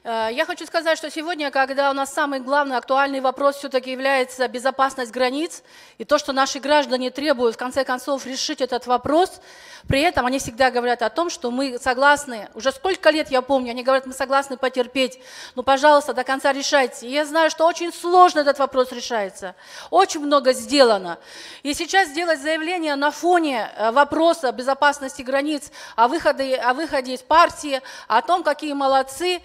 Я хочу сказать, что сегодня, когда у нас самый главный актуальный вопрос все-таки является безопасность границ, и то, что наши граждане требуют, в конце концов, решить этот вопрос, при этом они всегда говорят о том, что мы согласны, уже сколько лет я помню, они говорят, мы согласны потерпеть, ну, пожалуйста, до конца решайте. И я знаю, что очень сложно этот вопрос решается, очень много сделано. И сейчас сделать заявление на фоне вопроса безопасности границ, о выходе из партии, о том, какие молодцы,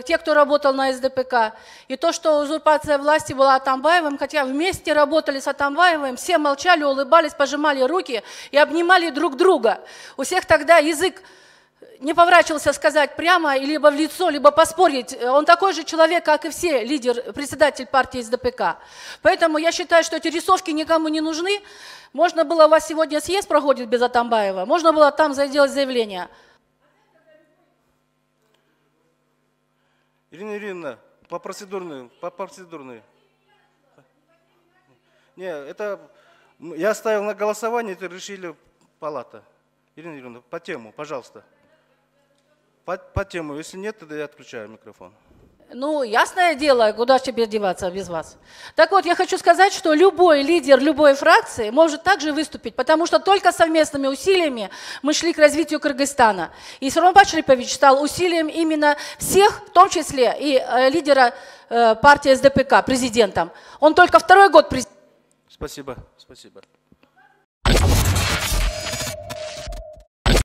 те, кто работал на СДПК, и то, что узурпация власти была Атамбаевым, хотя вместе работали с Атамбаевым, все молчали, улыбались, пожимали руки и обнимали друг друга. У всех тогда язык не поворачивался сказать прямо, либо в лицо, либо поспорить. Он такой же человек, как и все, лидер, председатель партии СДПК. Поэтому я считаю, что эти рисовки никому не нужны. Можно было, у вас сегодня съезд проходит без Атамбаева, можно было там сделать заявление. Ирина Юрьевна, по процедурной. Не, это я ставил на голосование, это решили палата. Ирина Юрьевна, по тему, пожалуйста. По тему, если нет, тогда я отключаю микрофон. Ну, ясное дело, куда тебе деваться без вас. Так вот, я хочу сказать, что любой лидер любой фракции может также выступить, потому что только совместными усилиями мы шли к развитию Кыргызстана. И Сооронбай Шарипович стал усилием именно всех, в том числе и лидера партии СДПК, президентом. Он только второй год президент. Спасибо.